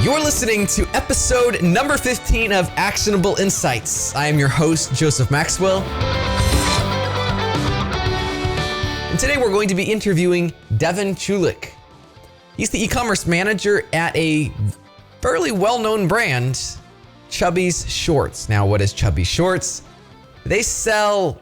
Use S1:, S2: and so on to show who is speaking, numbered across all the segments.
S1: You're listening to episode number 15 of Actionable Insights. I am your host, Joseph Maxwell. And today we're going to be interviewing Devon Chulick. He's the e-commerce manager at a fairly well-known brand, Chubbies Shorts. Now, what is Chubbies Shorts? They sell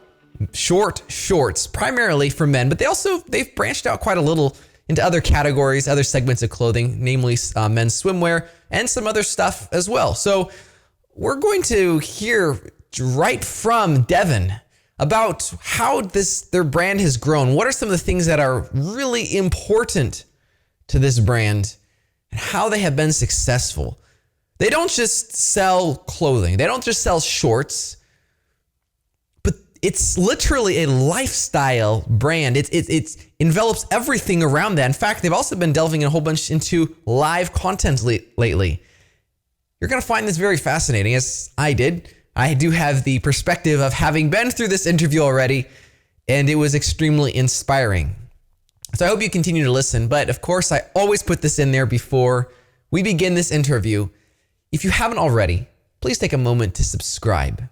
S1: short shorts, primarily for men, but they've branched out quite a little into other categories, other segments of clothing, namely men's swimwear and some other stuff as well. So we're going to hear right from Devon about how their brand has grown. What are some of the things that are really important to this brand and how they have been successful? They don't just sell clothing. They don't just sell shorts. It's literally a lifestyle brand. It envelops everything around that. In fact, they've also been delving a whole bunch into live content lately. You're going to find this very fascinating, as I did. I do have the perspective of having been through this interview already, and it was extremely inspiring. So I hope you continue to listen. But of course, I always put this in there before we begin this interview. If you haven't already, please take a moment to subscribe.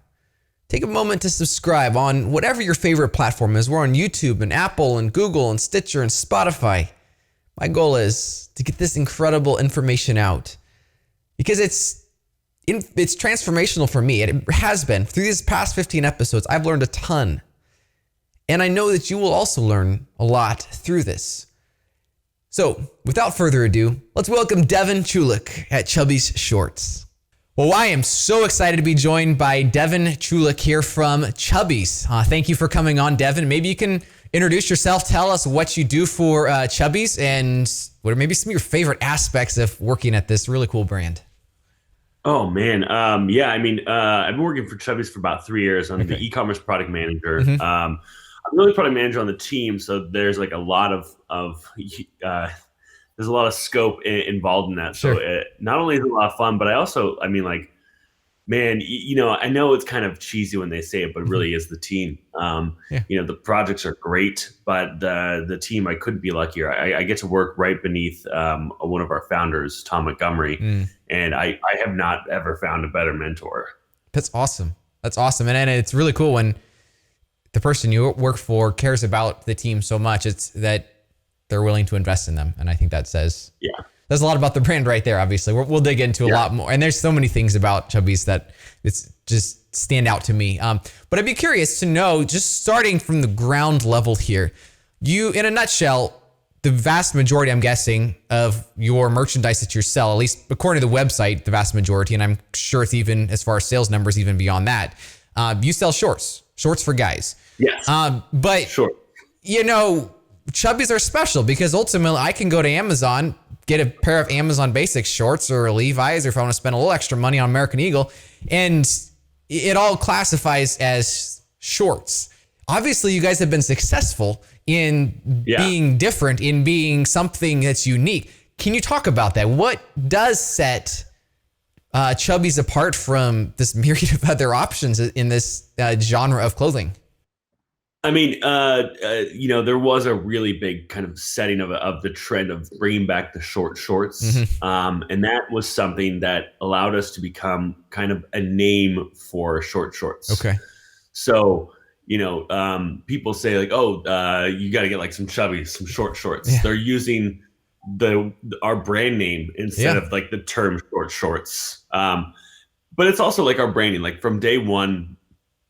S1: Take a moment to subscribe on whatever your favorite platform is. We're on YouTube and Apple and Google and Stitcher and Spotify. My goal is to get this incredible information out because it's transformational for me. It has been. Through these past 15 episodes, I've learned a ton. And I know that you will also learn a lot through this. So without further ado, let's welcome Devon Chulick at Chubbies Shorts. Well, I am so excited to be joined by Devon Chulick here from Chubbies. Thank you for coming on, Devon. Maybe you can introduce yourself, tell us what you do for Chubbies, and what are maybe some of your favorite aspects of working at this really cool brand.
S2: Oh, man. I've been working for Chubbies for about 3 years. I'm the e-commerce product manager.
S1: Mm-hmm.
S2: I'm really product manager on the team, so there's like a lot of there's a lot of scope involved in that.
S1: Sure.
S2: So it not only is it a lot of fun, but I also, I know it's kind of cheesy when they say it, but it really is the team. The projects are great, but the team, I couldn't be luckier. I get to work right beneath one of our founders, Tom Montgomery, and I have not ever found a better mentor.
S1: That's awesome. And it's really cool when the person you work for cares about the team so much. It's that they're willing to invest in them. And I think that says a lot about the brand right there, obviously. We'll dig into a lot more. And there's so many things about Chubbies that it's just stand out to me. But I'd be curious to know, just starting from the ground level here, you, in a nutshell, the vast majority, I'm guessing, of your merchandise that you sell, at least according to the website, the vast majority, and I'm sure it's even, as far as sales numbers, even beyond that, you sell shorts for guys.
S2: Yes.
S1: But,
S2: sure.
S1: Chubbies are special because ultimately I can go to Amazon, get a pair of Amazon Basics shorts or Levi's, or if I want to spend a little extra money on American Eagle, and it all classifies as shorts. Obviously, you guys have been successful in being different, in being something that's unique. Can you talk about that? What does set Chubbies apart from this myriad of other options in this genre of clothing?
S2: There was a really big kind of setting of the trend of bringing back the short shorts.
S1: Mm-hmm.
S2: And that was something that allowed us to become kind of a name for short shorts.
S1: Okay.
S2: So, people say like, you got to get like some Chubbies, some short shorts. Yeah. They're using our brand name instead of like the term short shorts. But it's also like our branding, like from day one,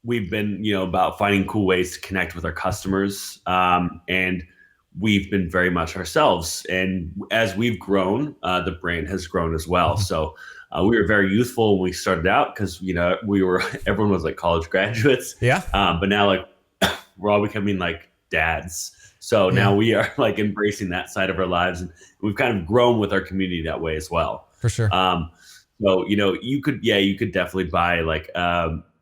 S2: we've been, about finding cool ways to connect with our customers. And we've been very much ourselves. And as we've grown, the brand has grown as well.
S1: Mm-hmm.
S2: So we were very youthful when we started out because, everyone was like college graduates.
S1: Yeah.
S2: But now like we're all becoming like dads. So now we are like embracing that side of our lives. And we've kind of grown with our community that way as well.
S1: For sure.
S2: So, you could definitely buy like,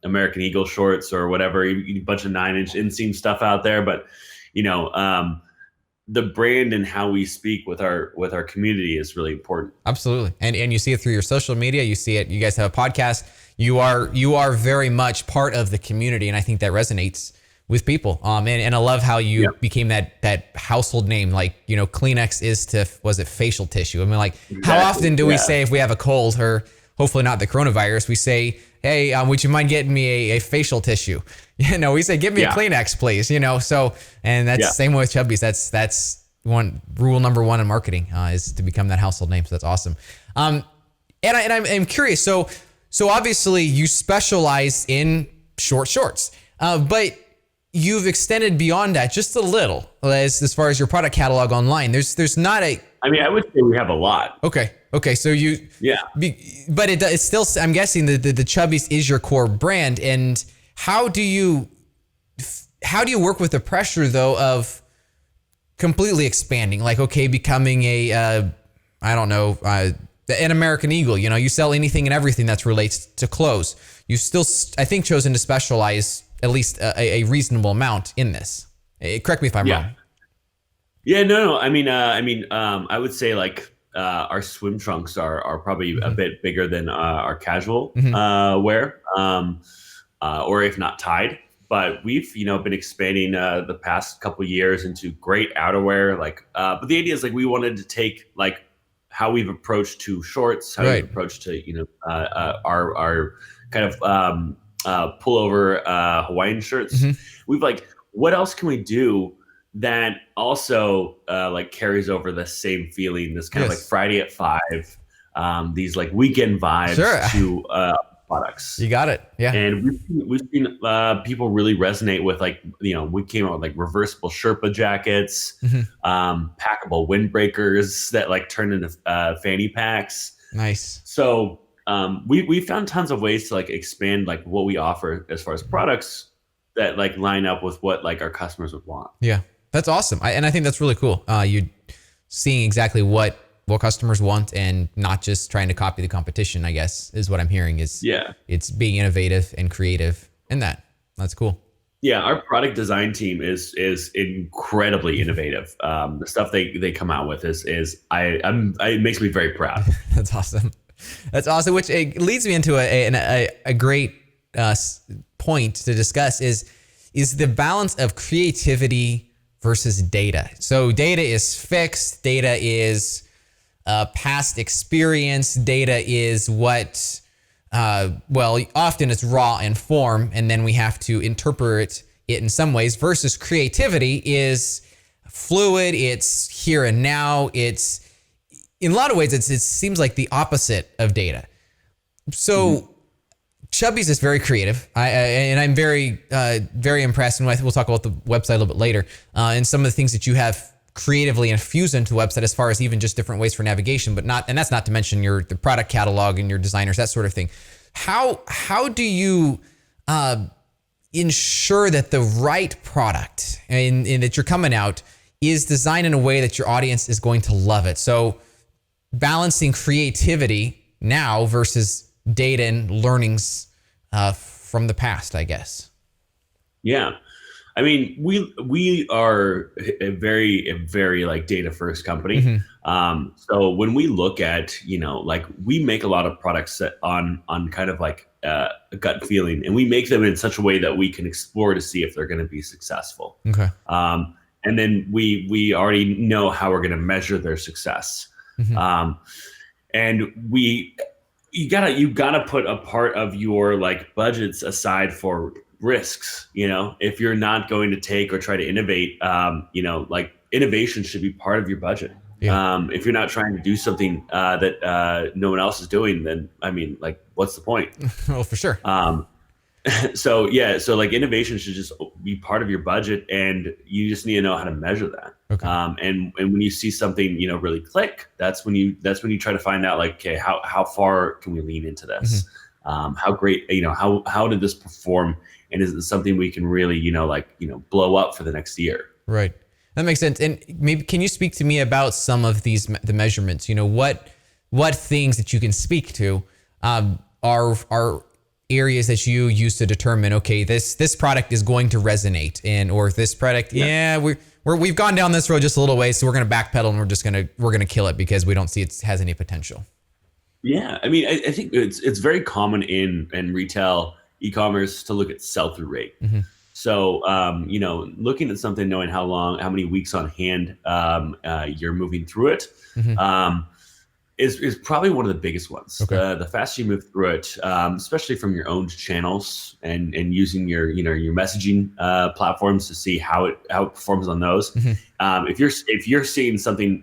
S2: American Eagle shorts or whatever, a bunch of 9-inch inseam stuff out there. But, the brand and how we speak with our community is really important.
S1: Absolutely. And you see it through your social media. You see it. You guys have a podcast. You are very much part of the community. And I think that resonates with people. And I love how you became that household name, like, Kleenex is to, was it facial tissue? I mean, like, how often do we say if we have a cold, or hopefully not the coronavirus, we say, hey, would you mind getting me a facial tissue? We say, give me a Kleenex, please. So, and that's the same way with Chubbies. That's one rule number one in marketing, is to become that household name. So that's awesome. And I'm curious. So obviously you specialize in short shorts, but you've extended beyond that just a little as far as your product catalog online. There's not a.
S2: I mean, I would say we have a lot.
S1: Okay. So you. Yeah. But it's still. I'm guessing the Chubbies is your core brand, and how do you work with the pressure though of completely expanding, like, okay, becoming an American Eagle, you sell anything and everything that relates to clothes. You still, I think, chosen to specialize at least a reasonable amount in this. Correct me if I'm wrong.
S2: Yeah, no. I mean, I would say like our swim trunks are probably a bit bigger than our casual wear, or if not tied. But we've, been expanding the past couple of years into great outerwear. Like, but the idea is like we wanted to take like how we've approached to shorts, how we've approached to our kind of pullover Hawaiian shirts. We've like, what else can we do that also like carries over the same feeling? This kind of like Friday at 5, these like weekend vibes to products.
S1: You got it. Yeah.
S2: And we've seen people really resonate with like, we came out with like reversible Sherpa jackets, packable windbreakers that like turn into fanny packs.
S1: Nice.
S2: So we found tons of ways to like expand like what we offer as far as products that like line up with what like our customers would want.
S1: Yeah, that's awesome. And I think that's really cool. You seeing exactly what customers want and not just trying to copy the competition, I guess, is what I'm hearing is it's being innovative and creative in that. That's cool.
S2: Yeah, our product design team is incredibly innovative. The stuff they come out with is it makes me very proud.
S1: That's awesome. That's awesome. Which it leads me into a great point to discuss is the balance of creativity versus data. So data is fixed. Data is past experience. Data is what, often it's raw in form, and then we have to interpret it in some ways, versus creativity is fluid. It's here and now. It's, in a lot of ways, it seems like the opposite of data. So Chubbies is very creative. And I'm very, very impressed. And we'll talk about the website a little bit later, and some of the things that you have creatively infused into the website as far as even just different ways for navigation, and that's not to mention the product catalog and your designers, that sort of thing. How do you ensure that the right product and that you're coming out is designed in a way that your audience is going to love it? So balancing creativity now versus data and learnings from the past, I guess.
S2: Yeah. I mean, we are a very like data first company. So when we look at, like we make a lot of products that on kind of like a gut feeling, and we make them in such a way that we can explore to see if they're going to be successful. Okay. And then we already know how we're going to measure their success. And you gotta put a part of your like budgets aside for risks. If you're not going to take or try to innovate, like innovation should be part of your budget. If you're not trying to do something that no one else is doing, then I mean, like, what's the point?
S1: Well, for sure.
S2: So like innovation should just be part of your budget, and you just need to know how to measure that. Okay. And when you see something really click, that's when you try to find out like, okay, how far can we lean into this? How great, how did this perform? And is it something we can really, blow up for the next year? Right.
S1: That makes sense. And maybe can you speak to me about some of the measurements? What things that you can speak to are areas that you use to determine, okay, this product is going to resonate, or this product, we've gone down this road just a little way, so we're going to backpedal and we're gonna kill it because we don't see it has any potential.
S2: Yeah, I mean, I think it's very common in retail e-commerce to look at sell-through rate. So, looking at something, knowing how many weeks on hand you're moving through it,
S1: Mm-hmm.
S2: is probably one of the biggest ones.
S1: Okay.
S2: The faster you move through it, especially from your own channels and using your messaging platforms to see how it performs on those.
S1: Mm-hmm.
S2: If you're seeing something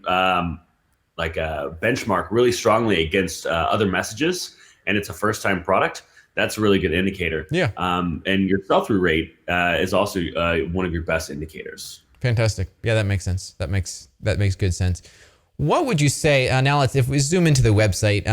S2: like a benchmark really strongly against other messages, and it's a first time product, that's a really good indicator.
S1: Yeah.
S2: And your sell through rate is also one of your best indicators.
S1: Fantastic. Yeah, that makes sense. That makes good sense. What would you say, now if we zoom into the website,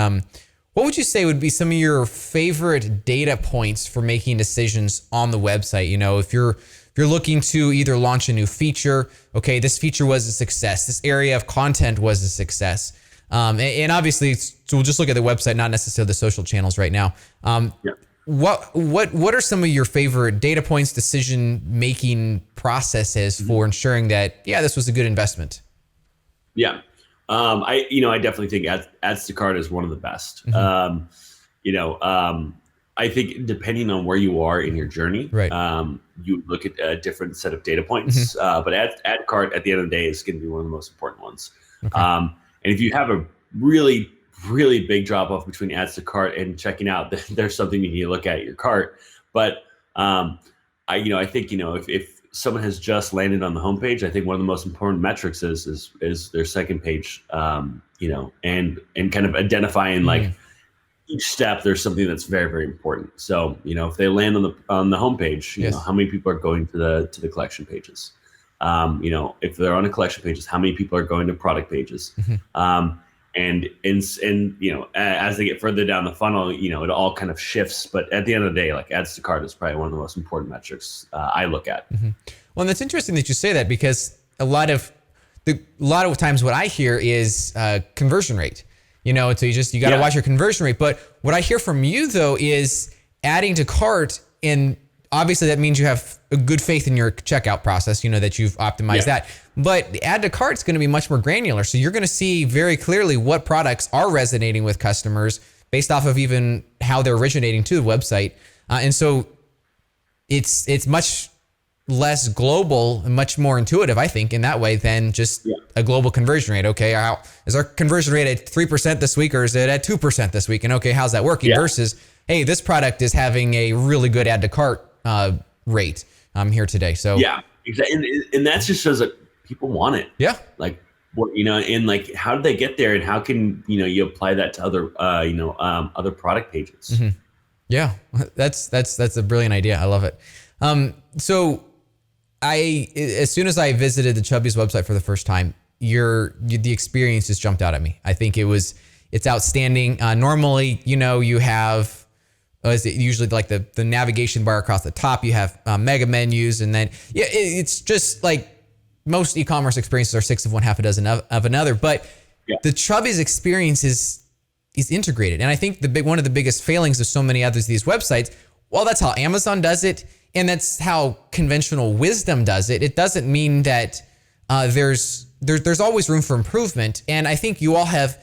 S1: what would you say would be some of your favorite data points for making decisions on the website? If you're looking to either launch a new feature, okay, this feature was a success, this area of content was a success. And obviously, so we'll just look at the website, not necessarily the social channels right now.
S2: Yep.
S1: What are some of your favorite data points, decision-making processes for ensuring that, this was a good investment?
S2: Yeah. I definitely think ads to cart is one of the best. I think depending on where you are in your journey,
S1: Right.
S2: You look at a different set of data points. But ad cart at the end of the day is going to be one of the most important ones.
S1: Okay.
S2: And if you have a really, really big drop off between ads to cart and checking out, there's something you need to look at your cart. But I think if someone has just landed on the homepage, I think one of the most important metrics is their second page, and kind of identifying like each step, there's something that's very, very important. So, if they land on the homepage,
S1: Yes.
S2: how many people are going to the collection pages? If they're on a collection pages, how many people are going to product pages? And as they get further down the funnel, it all kind of shifts. But at the end of the day, like ads to cart is probably one of the most important metrics I look at.
S1: Well, and that's interesting that you say that, because a lot of times what I hear is conversion rate. So you got to watch your conversion rate. But what I hear from you though is adding to cart, and obviously that means you have a good faith in your checkout process, that you've optimized that. But the add to cart is going to be much more granular. So you're going to see very clearly what products are resonating with customers based off of even how they're originating to the website. And so it's much less global and much more intuitive, I think, in that way than just a global conversion rate. Okay, is our conversion rate at 3% this week, or is it at 2% this week? And okay, how's that working? Versus, hey, this product is having a really good add to cart rate here today. So
S2: exactly, and that just shows that people want it. Like, and like, how did they get there, and how can you apply that to other other product pages?
S1: Yeah, that's a brilliant idea. I love it. So as soon as I visited the Chubbies website for the first time, the experience just jumped out at me. I think it's outstanding. Normally, you have, is it usually like the navigation bar across the top? You have mega menus, and then it's just like most e-commerce experiences are 6 of one, half a dozen of another. But the Chubbies experience is integrated, and I think one of the biggest failings of so many others of these websites, well, that's how Amazon does it, and that's how conventional wisdom does it. It doesn't mean that there's always room for improvement, and I think you all have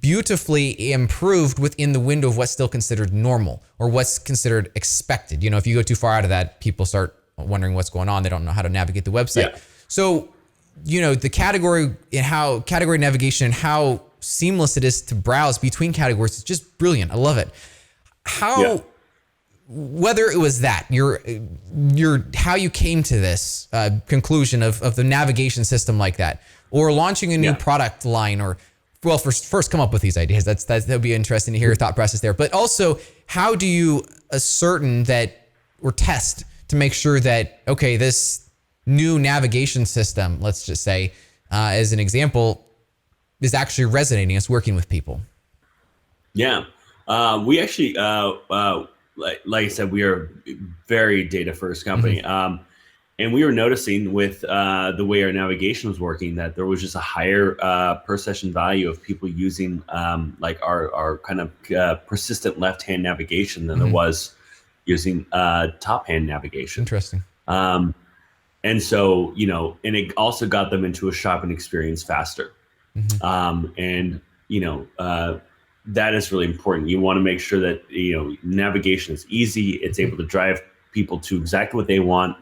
S1: beautifully improved within the window of what's still considered normal or what's considered expected. If you go too far out of that, people start wondering what's going on. They don't know how to navigate the website. So, the category navigation and how seamless it is to browse between categories is just brilliant. I love it. Whether it was that how you came to this conclusion of the navigation system like that, or launching a new product line, or first come up with these ideas. That'll be interesting to hear your thought process there. But also, how do you ascertain that, or test to make sure that, okay, this new navigation system, let's just say, as an example, is actually resonating, it's working with people?
S2: We actually, like I said, we are a very data first company. And we were noticing with the way our navigation was working that there was just a higher per session value of people using like our kind of persistent left-hand navigation than there was using top-hand navigation.
S1: Interesting.
S2: And so, and it also got them into a shopping experience faster. And, that is really important. You want to make sure that, navigation is easy. It's able to drive people to exactly what they want,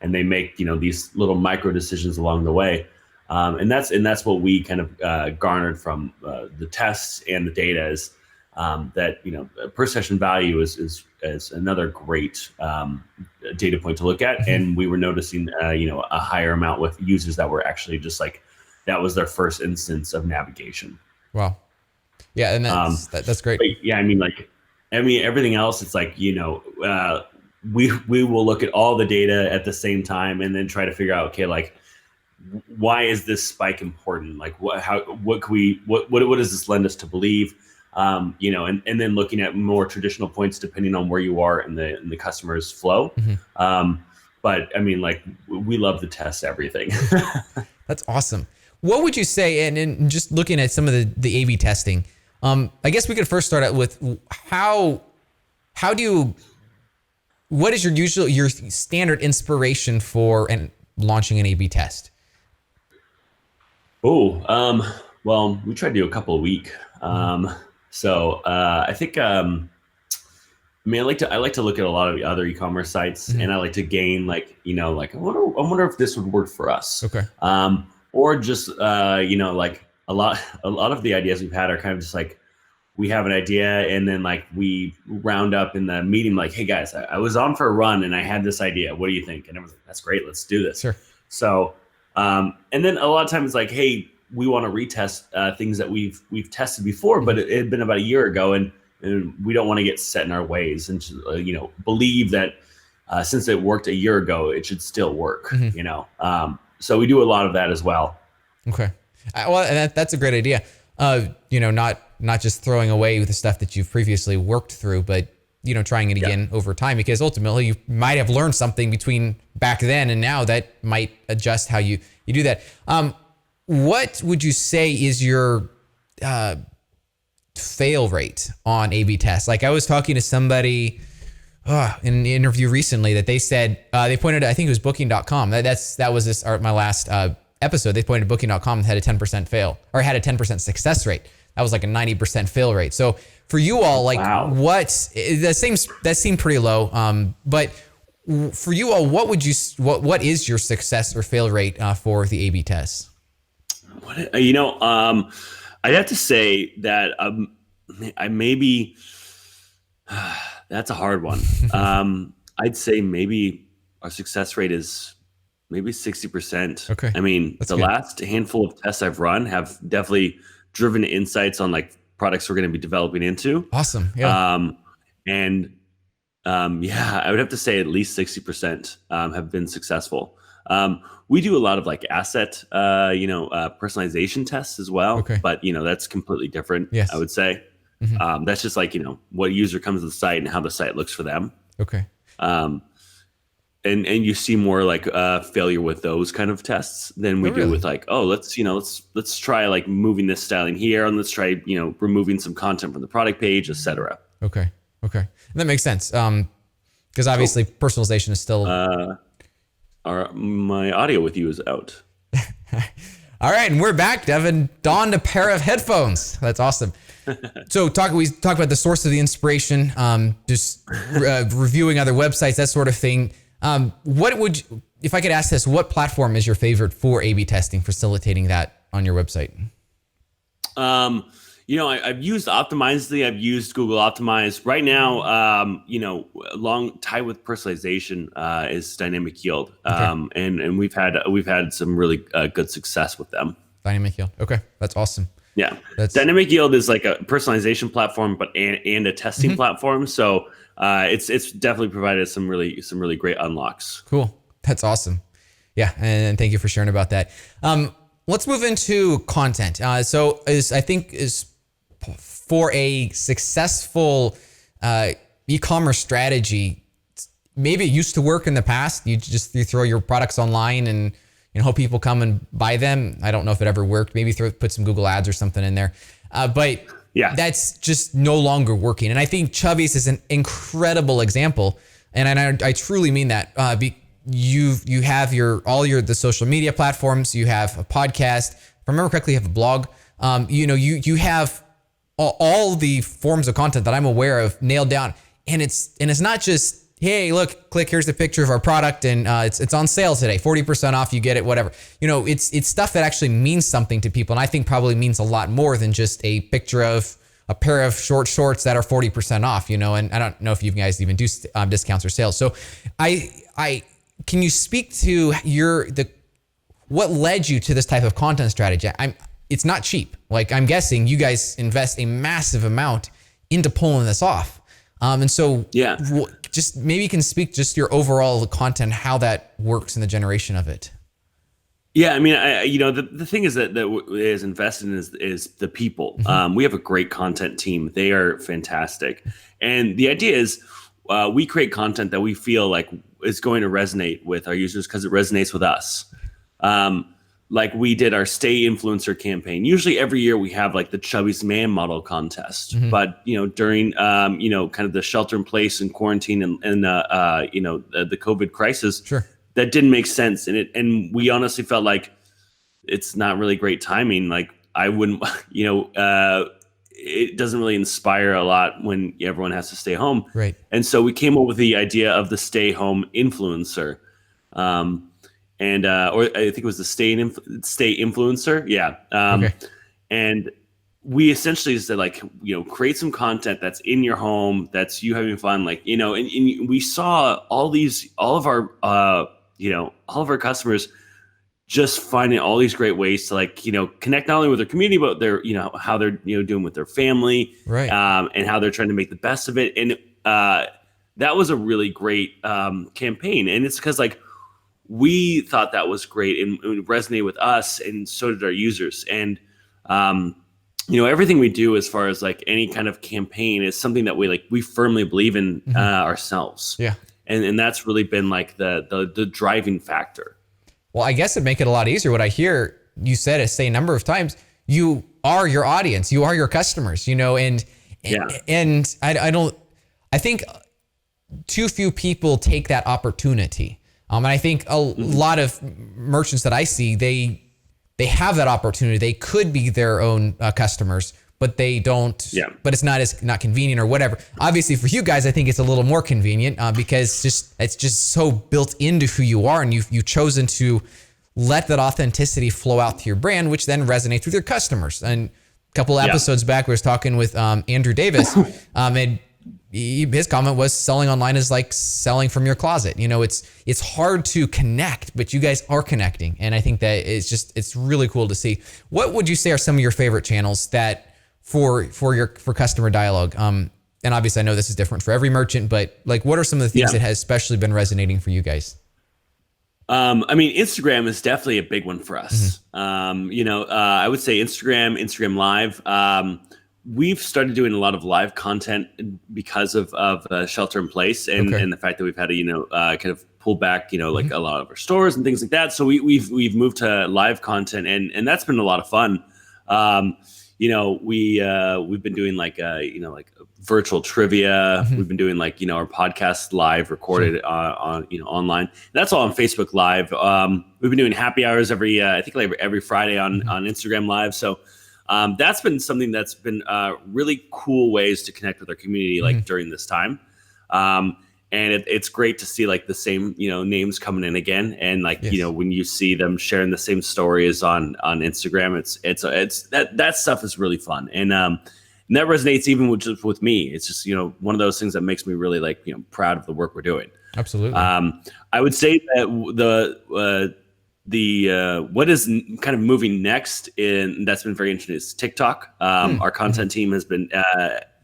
S2: and they make, these little micro decisions along the way. And that's what we kind of garnered from the tests and the data is that per session value is another great data point to look at. And we were noticing a higher amount with users that were actually just like that was their first instance of navigation.
S1: Wow. Yeah, and that's great.
S2: Yeah, I mean everything else. It's like we will look at all the data at the same time and then try to figure out, okay, like why is this spike important? Like what does this lend us to believe? And then looking at more traditional points depending on where you are in the customer's flow. But I mean, like we love to test everything.
S1: That's awesome. What would you say, and just looking at some of the A/B testing, I guess we could first start out with what is your standard inspiration for launching an A/B test?
S2: Well, we try to do a couple a week. So I think I like to look at a lot of the other e-commerce sites, and I like to gain I wonder if this would work for us.
S1: Okay.
S2: Or just like a lot of the ideas we've had are kind of just like we have an idea and then like we round up in the meeting like, hey guys, I was on for a run and I had this idea. What do you think? And everyone's like, that's great. Let's do this.
S1: Sure.
S2: So and then a lot of times like, hey, we want to retest things that we've tested before, but it had been about a year ago, and we don't want to get set in our ways and believe that since it worked a year ago, it should still work. So we do a lot of that as well.
S1: Okay. Well, and that's a great idea. Not just throwing away the stuff that you've previously worked through, but trying it again over time, because ultimately you might have learned something between back then and now that might adjust how you do that. What would you say is your fail rate on A/B tests? Like I was talking to somebody in an interview recently that they said they pointed. I think it was Booking.com. That was my last episode. They pointed to Booking.com and had a 10% fail, or had a 10% success rate. That was like a 90% fail rate. So for you all, like
S2: wow.
S1: that seemed pretty low. But for you all, what is your success or fail rate for the A/B tests?
S2: I'd have to say that I maybe that's a hard one. I'd say maybe our success rate is maybe 60%.
S1: Okay.
S2: I mean, the last handful of tests I've run have definitely driven insights on like products we're going to be developing into.
S1: Awesome. Yeah.
S2: I would have to say at least 60% have been successful. We do a lot of like asset, personalization tests as well.
S1: Okay.
S2: But that's completely different.
S1: Yes.
S2: I would say. That's just like what user comes to the site and how the site looks for them.
S1: Okay.
S2: And you see more like failure with those kind of tests than we do with like, let's try like moving this styling here, and let's try removing some content from the product page, etc.
S1: Okay. That makes sense. Because obviously personalization is still.
S2: My audio with you is out.
S1: All right, and we're back. Devon donned a pair of headphones. That's awesome. So we talked about the source of the inspiration, just reviewing other websites, that sort of thing. If I could ask this, what platform is your favorite for A/B testing, facilitating that on your website?
S2: I've used Optimizely. I've used Google Optimize. Right now, long tied with personalization is Dynamic Yield, and we've had some really good success with them.
S1: Dynamic Yield. Okay, that's awesome.
S2: Yeah, Dynamic Yield is like a personalization platform, but and a testing platform. So it's definitely provided some really great unlocks.
S1: Cool, that's awesome. Yeah, and thank you for sharing about that. Let's move into content. For a successful e-commerce strategy, maybe it used to work in the past. You throw your products online and hope people come and buy them. I don't know if it ever worked. Maybe put some Google ads or something in there. But yeah, that's just no longer working. And I think Chubbies is an incredible example. And I truly mean that. You have the social media platforms. You have a podcast. If I remember correctly, you have a blog. You have all the forms of content that I'm aware of nailed down. And it's not just hey, look, click, here's the picture of our product, and it's on sale today, 40% off, you get it, whatever. It's stuff that actually means something to people, and I think probably means a lot more than just a picture of a pair of short shorts that are 40% off, and I don't know if you guys even do discounts or sales. So can you speak to what led you to this type of content strategy? It's not cheap. Like, I'm guessing you guys invest a massive amount into pulling this off. And so just maybe you can speak just your overall content, how that works in the generation of it.
S2: Yeah, I mean, the thing is that is invested in is the people. We have a great content team. They are fantastic. And the idea is we create content that we feel like is going to resonate with our users because it resonates with us. Like we did our Stay Influencer campaign. Usually every year we have like the Chubbies Man Model contest. But, during, kind of the shelter in place and quarantine and the COVID crisis, that didn't make sense. And we honestly felt like it's not really great timing. Like I wouldn't, it doesn't really inspire a lot when everyone has to stay home.
S1: Right.
S2: And so we came up with the idea of the Stay Home Influencer. Or I think it was the Stay Influencer. Yeah. And we essentially said create some content that's in your home, that's you having fun. And we saw all of our customers just finding all these great ways to connect not only with their community, but their, how they're, doing with their family,
S1: right.
S2: And how they're trying to make the best of it. And that was a really great campaign. And it's because we thought that was great and it resonated with us, and so did our users. And everything we do as far as any kind of campaign is something that we firmly believe in ourselves.
S1: Yeah.
S2: And that's really been the driving factor.
S1: Well, I guess it'd make it a lot easier. What I hear you say a number of times, you are your audience, you are your customers, and I think too few people take that opportunity. And I think a lot of merchants that I see, they have that opportunity. They could be their own customers, but they don't. Yeah. But it's not convenient or whatever. Obviously, for you guys, I think it's a little more convenient because it's just so built into who you are, and you've chosen to let that authenticity flow out to your brand, which then resonates with your customers. And a couple episodes back, we was talking with Andrew Davis, and his comment was selling online is like selling from your closet. It's hard to connect, but you guys are connecting. And I think that it's really cool to see. What would you say are some of your favorite channels that for customer dialogue? And obviously I know this is different for every merchant, but what are some of the things that has especially been resonating for you guys?
S2: Instagram is definitely a big one for us. I would say Instagram Live. We've started doing a lot of live content because of shelter in place and the fact that we've had to kind of pull back a lot of our stores and things like that. So we've moved to live content and that's been a lot of fun. We've been doing virtual trivia. We've been doing our podcast live recorded on online. That's all on Facebook Live. We've been doing happy hours every Friday on Instagram Live. So that's been something that's been really cool ways to connect with our community during this time. And it's great to see the same names coming in again, and when you see them sharing the same stories on Instagram, it's that stuff is really fun, and that resonates even with me. It's just one of those things that makes me really proud of the work we're doing.
S1: Absolutely.
S2: I would say that the what is kind of moving next that's been very interesting is TikTok. Our content team has been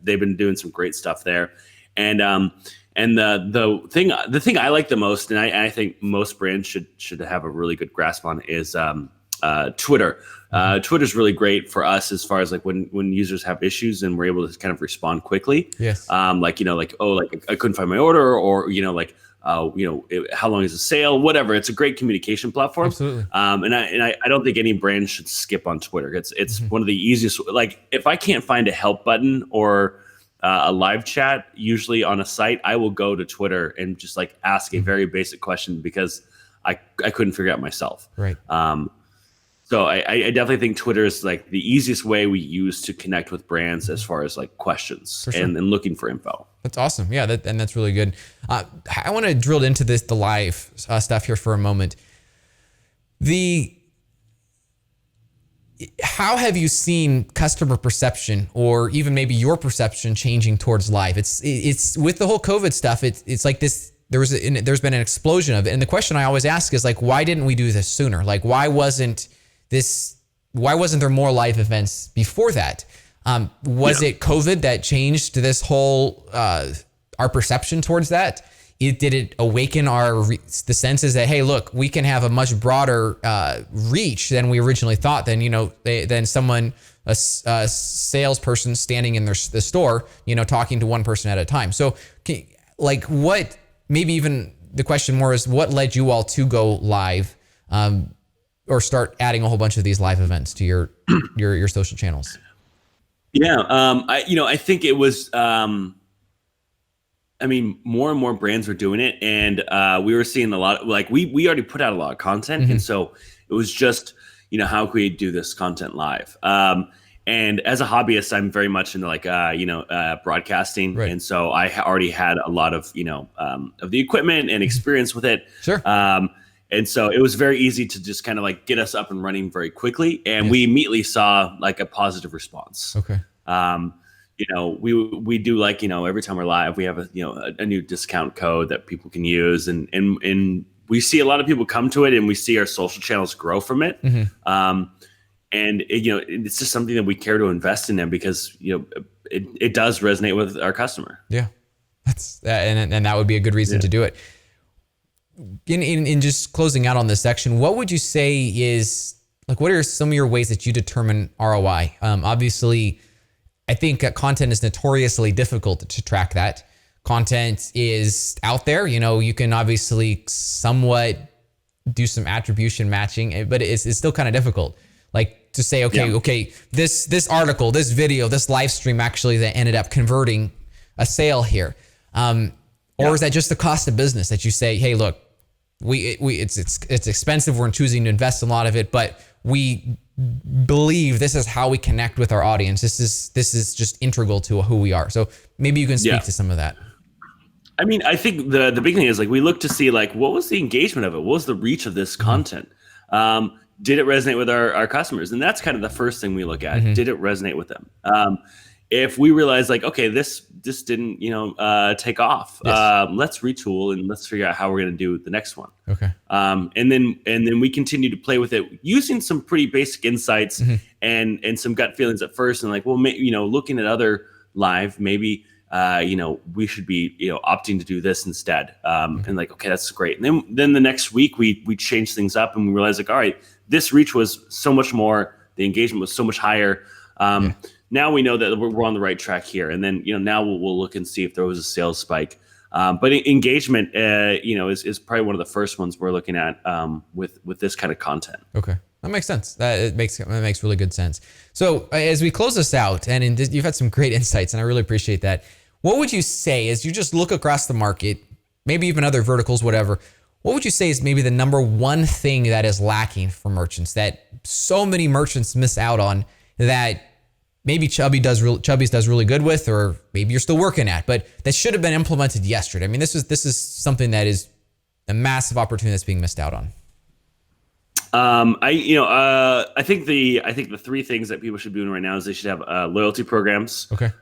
S2: they've been doing some great stuff there, and the thing I like the most, and I think most brands should have a really good grasp on, is Twitter. Twitter's really great for us as far as when users have issues and we're able to kind of respond quickly.
S1: Yes.
S2: I couldn't find my order, or how long is the sale? Whatever. It's a great communication platform.
S1: Absolutely.
S2: And I don't think any brand should skip on Twitter. It's one of the easiest. If I can't find a help button or a live chat, usually on a site, I will go to Twitter and just ask a very basic question because I couldn't figure out myself.
S1: Right.
S2: So I definitely think Twitter is like the easiest way we use to connect with brands as far as like questions
S1: For sure.
S2: and looking for info.
S1: That's awesome. Yeah, and that's really good. I want to drill into the live stuff here for a moment. How have you seen customer perception, or even maybe your perception, changing towards live? It's with the whole COVID stuff. It's like this. There's been an explosion of it, and the question I always ask is like, why didn't we do this sooner? Like, why wasn't there more live events before that? Was it COVID that changed this whole our perception towards that? Did it awaken the senses that, hey, look, we can have a much broader reach than we originally thought? Than someone, a salesperson standing in the store, talking to one person at a time. So, what? Maybe even the question more is, what led you all to go live, or start adding a whole bunch of these live events to your social channels?
S2: Yeah, I think it was. More and more brands were doing it, and we were seeing a lot. Like we already put out a lot of content, and so it was just how can we do this content live? And as a hobbyist, I'm very much into broadcasting,
S1: right.
S2: And so I already had a lot of of the equipment and experience with it.
S1: Sure.
S2: And so it was very easy to just kind of like get us up and running very quickly, and we immediately saw like a positive response.
S1: Okay.
S2: We do like, every time we're live, we have a new discount code that people can use, and we see a lot of people come to it, and we see our social channels grow from it. And it's just something that we care to invest in them because, it does resonate with our customer.
S1: Yeah. And that would be a good reason to do it. In just closing out on this section, what would you say is like, what are some of your ways that you determine ROI? Obviously, I think content is notoriously difficult to track that. Content is out there. You can obviously somewhat do some attribution matching, but it's still kind of difficult. Like to say, okay, this article, this video, this live stream actually that ended up converting a sale here. Or is that just the cost of business that you say, hey, look, it's expensive. We're choosing to invest in a lot of it, but we believe this is how we connect with our audience. This is just integral to who we are. So maybe you can speak to some of that.
S2: I think the big thing is like, we look to see like, what was the engagement of it? What was the reach of this content? Did it resonate with our customers? And that's kind of the first thing we look at. Did it resonate with them? If we realize like, okay, this didn't, take off, let's retool and let's figure out how we're going to do the next one.
S1: Okay.
S2: And then we continue to play with it using some pretty basic insights and some gut feelings at first. And like, well, looking at other live, maybe, we should be, opting to do this instead. And like, okay, that's great. And then the next week we change things up and we realize like, all right, this reach was so much more, the engagement was so much higher. Now we know that we're on the right track here. And then, now we'll look and see if there was a sales spike. But engagement, is probably one of the first ones we're looking at with this kind of content.
S1: Okay. That makes sense. That makes really good sense. So as we close this out, and you've had some great insights, and I really appreciate that. What would you say as you just look across the market, maybe even other verticals, whatever, what would you say is maybe the number one thing that is lacking for merchants that so many merchants miss out on that maybe Chubbies does really good with, or maybe you're still working at, but that should have been implemented yesterday? I mean, this is something that is a massive opportunity that's being missed out on.
S2: I think the three things that people should be doing right now is they should have loyalty programs.
S1: Okay.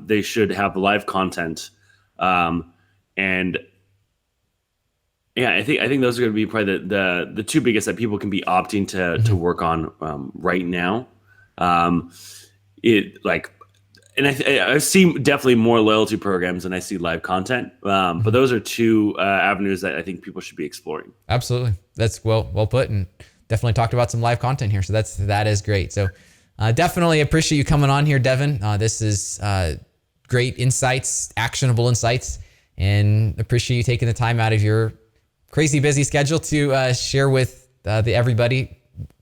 S2: They should have live content, and yeah, I think those are going to be probably the two biggest that people can be opting to work on right now. I see definitely more loyalty programs than I see live content. But those are two avenues that I think people should be exploring.
S1: Absolutely. That's well put, and definitely talked about some live content here. So that is great. So definitely appreciate you coming on here, Devon. This is great insights, actionable insights, and appreciate you taking the time out of your crazy busy schedule to share with everybody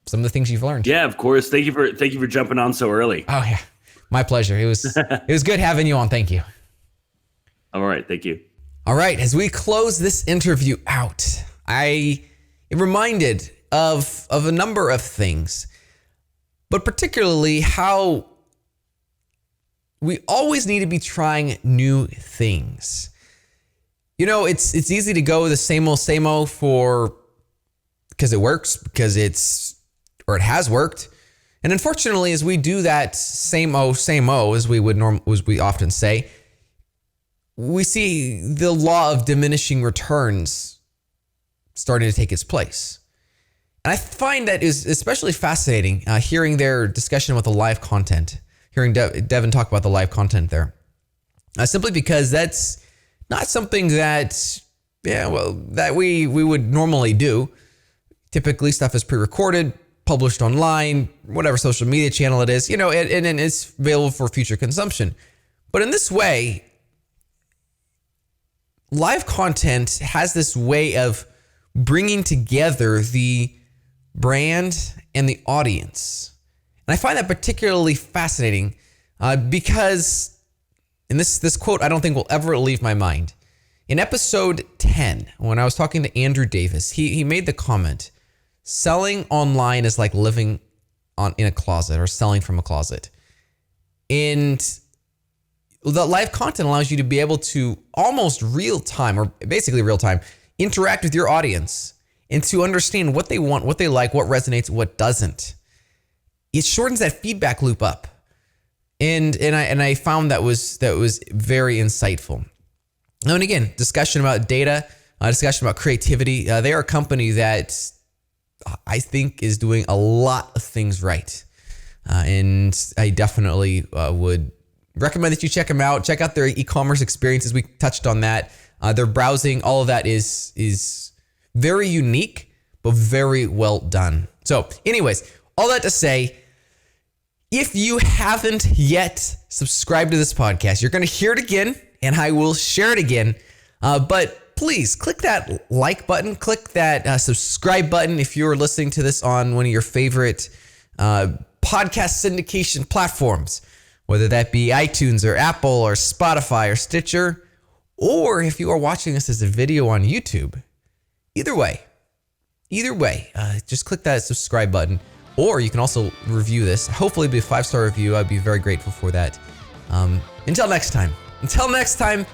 S1: some of the things you've learned.
S2: Yeah, of course. Thank you for jumping on so early.
S1: Oh yeah, my pleasure. It was good having you on. Thank you.
S2: All right, thank you. All
S1: right, as we close this interview out, it reminded of a number of things, but particularly how we always need to be trying new things. You know, it's easy to go the same old because it works, because it has worked. And unfortunately, as we do that same old, as we often say, we see the law of diminishing returns starting to take its place. And I find that is especially fascinating, hearing their discussion about the live content, hearing Devon talk about the live content there. Simply because that's not something that we would normally do. Typically, stuff is pre-recorded, published online, whatever social media channel it is, and it's available for future consumption. But in this way, live content has this way of bringing together the brand and the audience. And I find that particularly fascinating because, and this quote I don't think will ever leave my mind. In episode 10, when I was talking to Andrew Davis, he made the comment, selling online is like living in a closet or selling from a closet. And the live content allows you to be able to almost real time, or basically real time, interact with your audience and to understand what they want, what they like, what resonates, what doesn't. It shortens that feedback loop up. And I found that was very insightful. Now, and again, discussion about data, discussion about creativity. They are a company that I think is doing a lot of things right. And I definitely would recommend that you check them out. Check out their e-commerce experiences. We touched on that. Their browsing, all of that is very unique, but very well done. So anyways, all that to say, if you haven't yet subscribed to this podcast, you're going to hear it again, and I will share it again. But please click that like button, click that subscribe button if you're listening to this on one of your favorite podcast syndication platforms, whether that be iTunes or Apple or Spotify or Stitcher, or if you are watching this as a video on YouTube. Either way, just click that subscribe button, or you can also review this. Hopefully it'll be a 5-star review. I'd be very grateful for that. Until next time,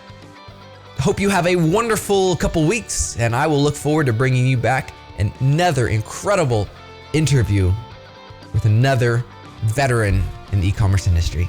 S1: hope you have a wonderful couple weeks, and I will look forward to bringing you back another incredible interview with another veteran in the e-commerce industry.